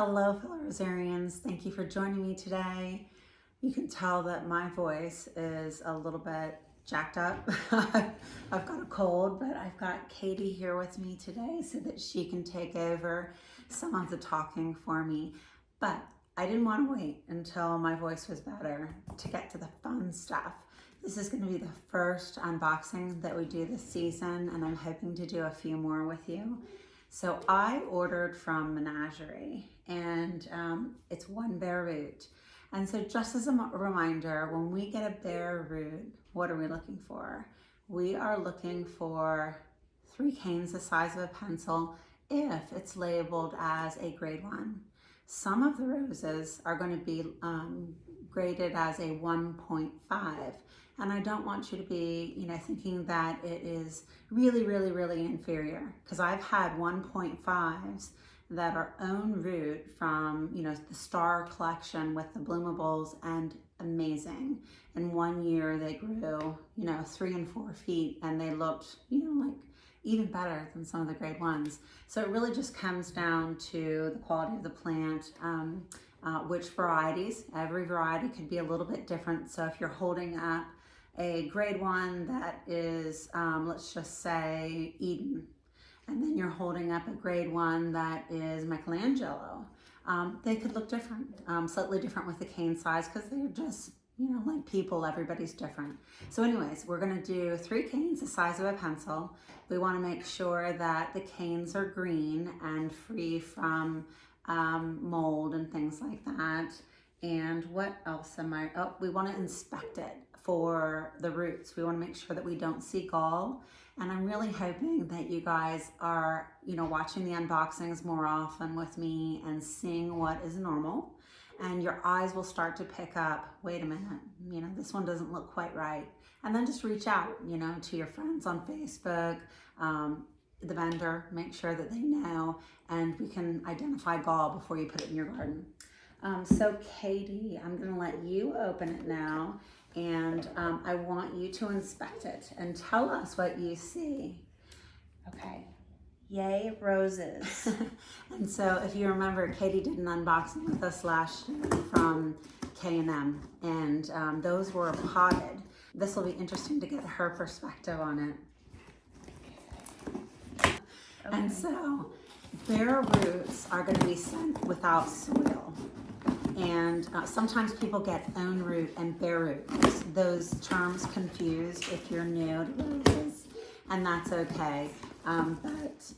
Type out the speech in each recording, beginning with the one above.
Hello, fellow Rosarians. Thank you for joining me today. You can tell that my voice is a little bit jacked up. I've got a cold, but I've got Katie here with me today so that she can take over some of the talking for me. But I didn't want to wait until my voice was better to get to the fun stuff. This is going to be the first unboxing that we do this season, and I'm hoping to do a few more with you. So I ordered from Menagerie, and it's one bare root. And so just as a reminder, when we get a bare root, what are we looking for? We are looking for 3 canes the size of a pencil if it's labeled as a grade 1. Some of the roses are going to be graded as a 1.5. And I don't want you to be, thinking that it is really, really, really inferior. Because I've had 1.5s that are own root from, the Star collection with the bloomables, and amazing. In 1 year, they grew, 3 and 4 feet, and they looked, like even better than some of the grade 1s. So it really just comes down to the quality of the plant, which varieties. Every variety could be a little bit different. So if you're holding up a grade 1 that is, let's just say Eden, and then you're holding up a grade 1 that is Michelangelo, they could look different, slightly different with the cane size, because they're just, like people, everybody's different. So anyways, we're gonna do 3 canes the size of a pencil. We wanna make sure that the canes are green and free from mold and things like that. And what else we wanna inspect it for the roots. We want to make sure that we don't see gall. And I'm really hoping that you guys are, watching the unboxings more often with me and seeing what is normal. And your eyes will start to pick up, wait a minute, this one doesn't look quite right. And then just reach out, to your friends on Facebook, the vendor, make sure that they know, and we can identify gall before you put it in your garden. So Katie, I'm gonna let you open it now. And I want you to inspect it and tell us what you see. Okay. Yay, roses. And so if you remember, Katie did an unboxing with us last year from K&M, and those were potted. This will be interesting to get her perspective on it. Okay. And so bare roots are going to be sent without soil. And sometimes people get own root and bare root. Those terms confused if you're new to roses, and that's okay. But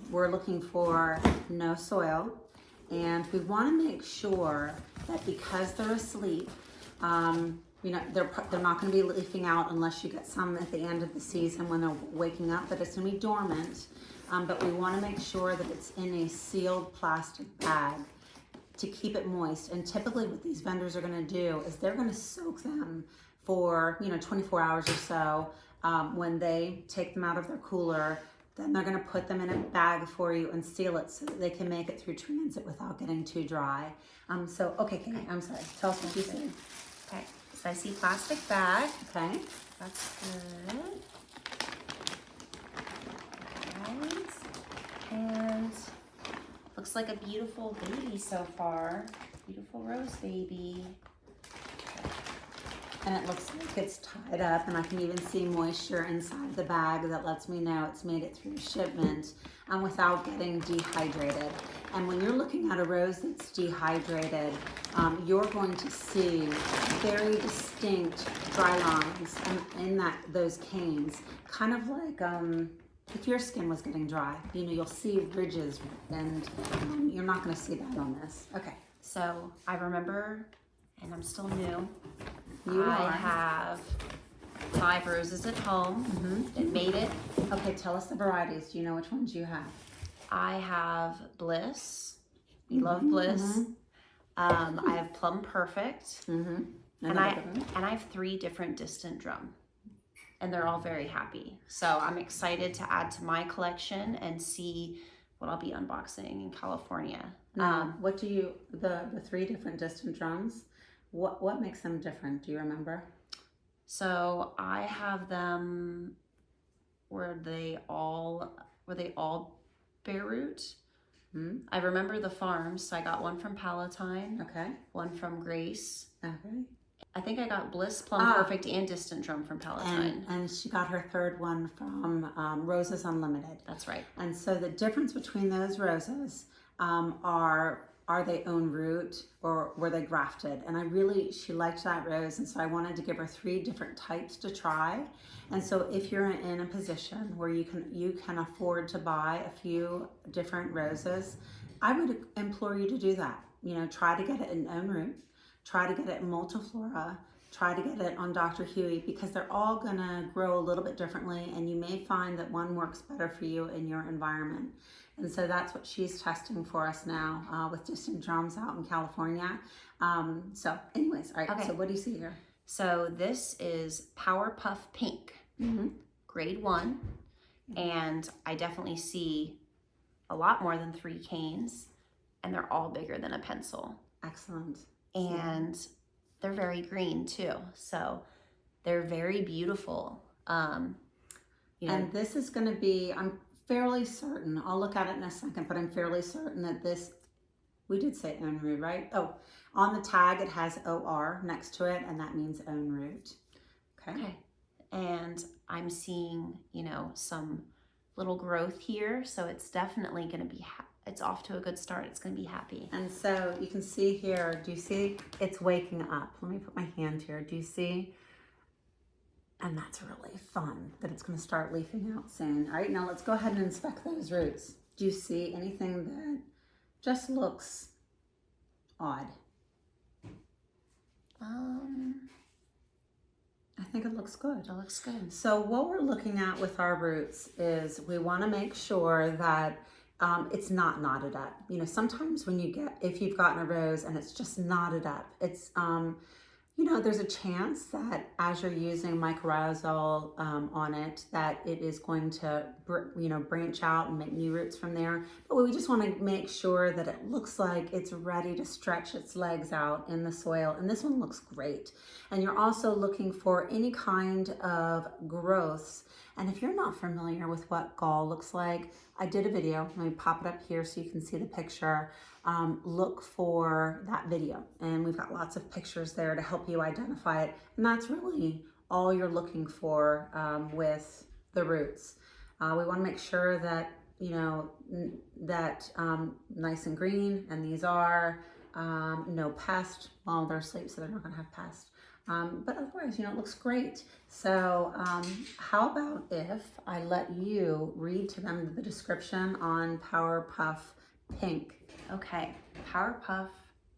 we're looking for no soil, and we want to make sure that because they're asleep, they're not going to be leafing out unless you get some at the end of the season when they're waking up, but it's going to be dormant. But we want to make sure that it's in a sealed plastic bag to keep it moist. And typically what these vendors are gonna do is they're gonna soak them for 24 hours or so. When they take them out of their cooler, then they're gonna put them in a bag for you and seal it so that they can make it through transit without getting too dry. Okay, Katie, I'm sorry, tell us what you see. Okay, so I see plastic bag. Okay. That's good. Right. And looks like a beautiful baby so far. Beautiful rose baby. And it looks like it's tied up, and I can even see moisture inside the bag that lets me know it's made it through shipment without getting dehydrated. And when you're looking at a rose that's dehydrated, you're going to see very distinct dry lines in those canes, kind of like if your skin was getting dry, you'll see ridges, and you're not going to see that on this. Okay. So I remember, and I'm still new, I have 5 roses at home that made it. Okay, tell us the varieties. Do you know which ones you have? I have Bliss. We love Bliss. I have Plum Perfect. And I have 3 different Distant Drum. And they're all very happy. So I'm excited to add to my collection and see what I'll be unboxing in California. What do you, the 3 different Distant Drums, what makes them different? Do you remember? So I have them were they all bare root? I remember the farms, so I got one from Palatine, Okay. one from Grace. Okay. I think I got Bliss, Plum Perfect, and Distant Drum from Palatine. And she got her third one from Roses Unlimited. That's right. And so the difference between those roses are they own root or were they grafted? And she liked that rose, and so I wanted to give her 3 different types to try. And so if you're in a position where you can afford to buy a few different roses, I would implore you to do that. You know, try to get it in own root, try to get it in multiflora, try to get it on Dr. Huey, because they're all gonna grow a little bit differently, and you may find that one works better for you in your environment. And so that's what she's testing for us now with Distant Drums out in California. So anyways, all right, okay. So what do you see here? So this is PowerPuff Pink, grade 1. And I definitely see a lot more than 3 canes, and they're all bigger than a pencil. Excellent. And they're very green too. So they're very beautiful. You know, and this is gonna be, I'm fairly certain, I'll look at it in a second, but I'm fairly certain that this, we did say own root, right? Oh, on the tag it has OR next to it, and that means own root. Okay. And I'm seeing, you know, some little growth here, so it's definitely going to be, it's off to a good start. It's going to be happy. And so you can see here, do you see it's waking up? Let me put my hand here. Do you see? And that's really fun that it's going to start leafing out soon. All right, now let's go ahead and inspect those roots. Do you see anything that just looks odd? I think it looks good. It looks good. So what we're looking at with our roots is we want to make sure that it's not knotted up. You know, sometimes when if you've gotten a rose and it's just knotted up, it's, you know, there's a chance that as you're using mycorrhizal on it, that it is going to, you know, branch out and make new roots from there. But we just want to make sure that it looks like it's ready to stretch its legs out in the soil. And this one looks great. And you're also looking for any kind of growths. And if you're not familiar with what gall looks like, I did a video. Let me pop it up here so you can see the picture. Look for that video, and we've got lots of pictures there to help you identify it. And that's really all you're looking for with the roots. We want to make sure that, you know, that nice and green, and these are no pest. Well, they're asleep, so they're not going to have pest. But otherwise, you know, it looks great. So how about if I let you read to them the description on PowerPuff Pink? Okay, PowerPuff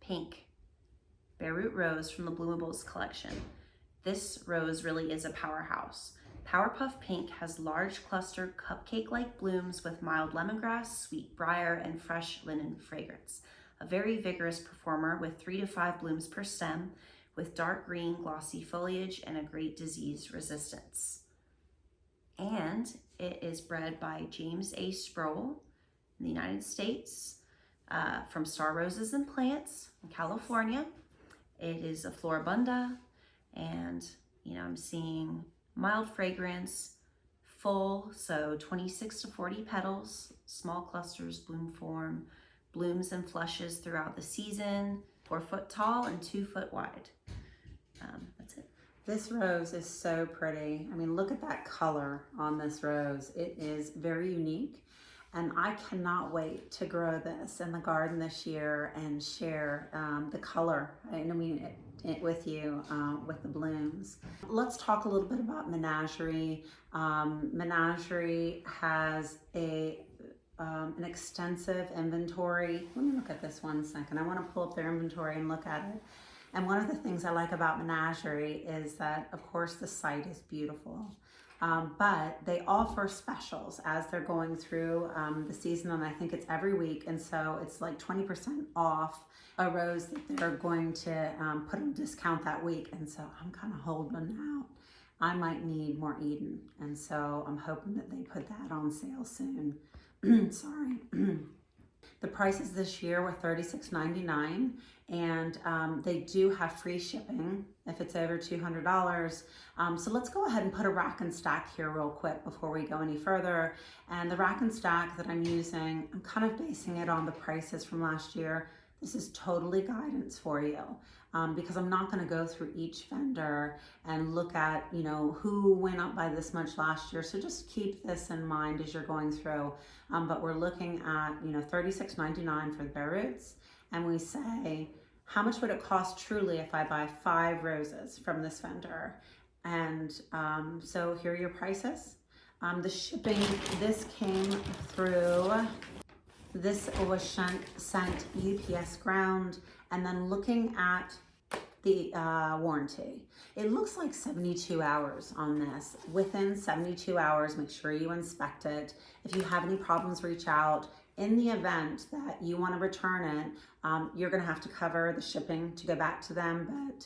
Pink, bare root rose from the Bloomables collection. This rose really is a powerhouse. PowerPuff Pink has large clustered cupcake-like blooms with mild lemongrass, sweet briar, and fresh linen fragrance. A very vigorous performer with 3 to 5 blooms per stem, with dark green glossy foliage and a great disease resistance. And it is bred by James A. Sproul in the United States, from Star Roses and Plants in California. It is a floribunda, and you know, I'm seeing mild fragrance, full, so 26 to 40 petals, small clusters, bloom form, blooms and flushes throughout the season, 4 foot tall and 2 foot wide. That's it. This rose is so pretty. I mean, look at that color on this rose. It is very unique. And I cannot wait to grow this in the garden this year and share the color, with you, with the blooms. Let's talk a little bit about Menagerie. Menagerie has an extensive inventory. Let me look at this 1 second. I want to pull up their inventory and look at it. And one of the things I like about Menagerie is that, of course, the site is beautiful. But they offer specials as they're going through the season, and I think it's every week, and so it's like 20% off a rose that they're going to put on discount that week, and so I'm kind of holding out. I might need more Eden, and so I'm hoping that they put that on sale soon. Sorry. The prices this year were $36.99, and they do have free shipping if it's over $200. So let's go ahead and put a rack and stack here real quick before we go any further. And the rack and stack that I'm using, I'm kind of basing it on the prices from last year. This is totally guidance for you, because I'm not going to go through each vendor and look at, you know, who went up by this much last year. So just keep this in mind as you're going through. But we're looking at, you know, $36.99 for the bare roots, and we say, how much would it cost truly if I buy 5 roses from this vendor? And so here are your prices. The shipping, this came through. This was sent UPS ground, and then looking at the warranty, it looks like 72 hours on this. Within 72 hours, make sure you inspect it. If you have any problems, reach out. In the event that you want to return it, you're going to have to cover the shipping to go back to them, but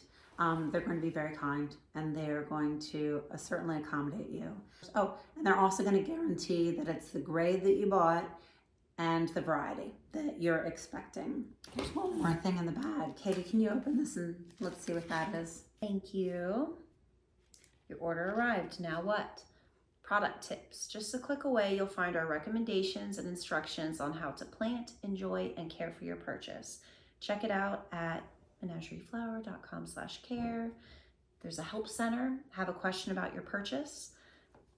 they're going to be very kind, and they're going to certainly accommodate you. Oh, and they're also going to guarantee that it's the grade that you bought and the variety that you're expecting. There's one more thing in the bag. Katie, can you open this and let's see what that is? Thank you. Your order arrived. Now what? Product tips. Just a click away, you'll find our recommendations and instructions on how to plant, enjoy, and care for your purchase. Check it out at menagerieflower.com/care. There's a help center. Have a question about your purchase?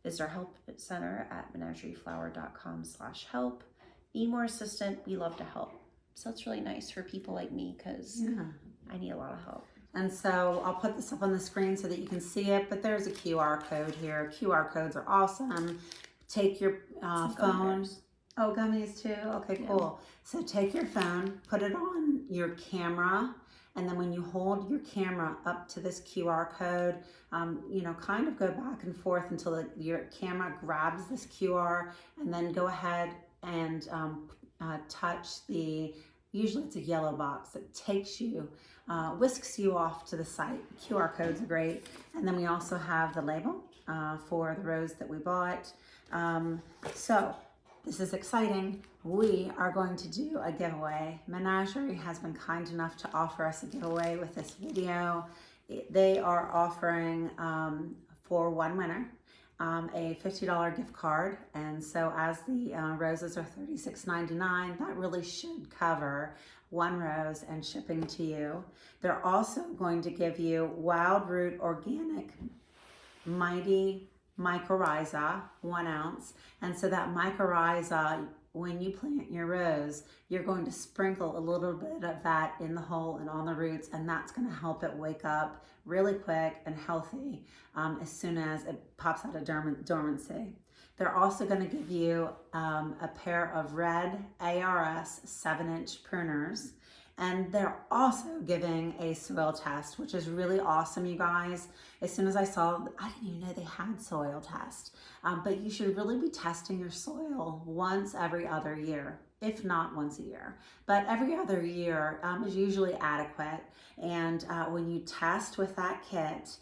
Visit our help center at menagerieflower.com/help. Be more assistant. We love to help. So it's really nice for people like me, because I need a lot of help. And so I'll put this up on the screen so that you can see it, but there's a QR code here. QR codes are awesome. Take your phone. Oh, gummies too? Okay, cool. So take your phone, put it on your camera, and then when you hold your camera up to this QR code, you know, kind of go back and forth until your camera grabs this QR, and then go ahead and touch the, usually it's a yellow box that takes you, whisks you off to the site. QR codes are great. And then we also have the label for the rose that we bought. So this is exciting. We are going to do a giveaway. Menagerie has been kind enough to offer us a giveaway with this video. They are offering for one winner a $50 gift card, and so as the roses are $36.99, that really should cover one rose and shipping to you. They're also going to give you Wild Root Organic Mighty Mycorrhiza, 1 ounce, and so that mycorrhiza, when you plant your rose, you're going to sprinkle a little bit of that in the hole and on the roots, and that's going to help it wake up really quick and healthy as soon as it pops out of dormancy. They're also going to give you a pair of red ARS 7-inch pruners, and they're also giving a soil test, which is really awesome, you guys. As soon as I saw, I didn't even know they had soil tests, but you should really be testing your soil once every other year, if not once a year. But every other year is usually adequate. And when you test with that kit,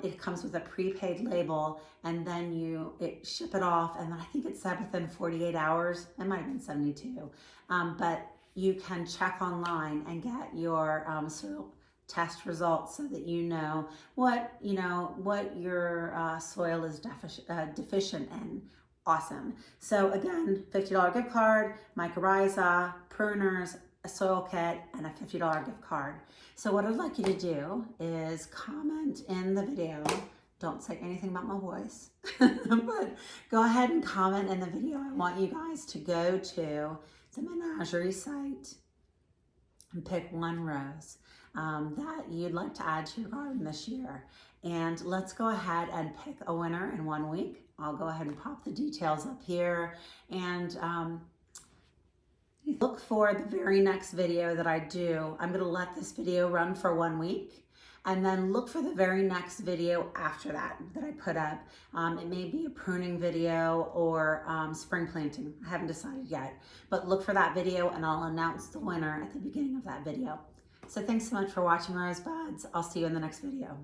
it comes with a prepaid label, and then you ship it off, and then I think it said within 48 hours, it might have been 72, but you can check online and get your soil test results so that you know what your soil is deficient in. Awesome. So again, $50 gift card, mycorrhiza, pruners, a soil kit, and a $50 gift card. So what I'd like you to do is comment in the video. Don't say anything about my voice, but go ahead and comment in the video. I want you guys to go to the Menagerie site and pick one rose that you'd like to add to your garden this year. And let's go ahead and pick a winner in 1 week. I'll go ahead and pop the details up here, and look for the very next video that I do. I'm gonna let this video run for 1 week, and then look for the very next video after that I put up. It may be a pruning video or spring planting. I haven't decided yet, but look for that video, and I'll announce the winner at the beginning of that video. So thanks so much for watching, Rosebuds. I'll see you in the next video.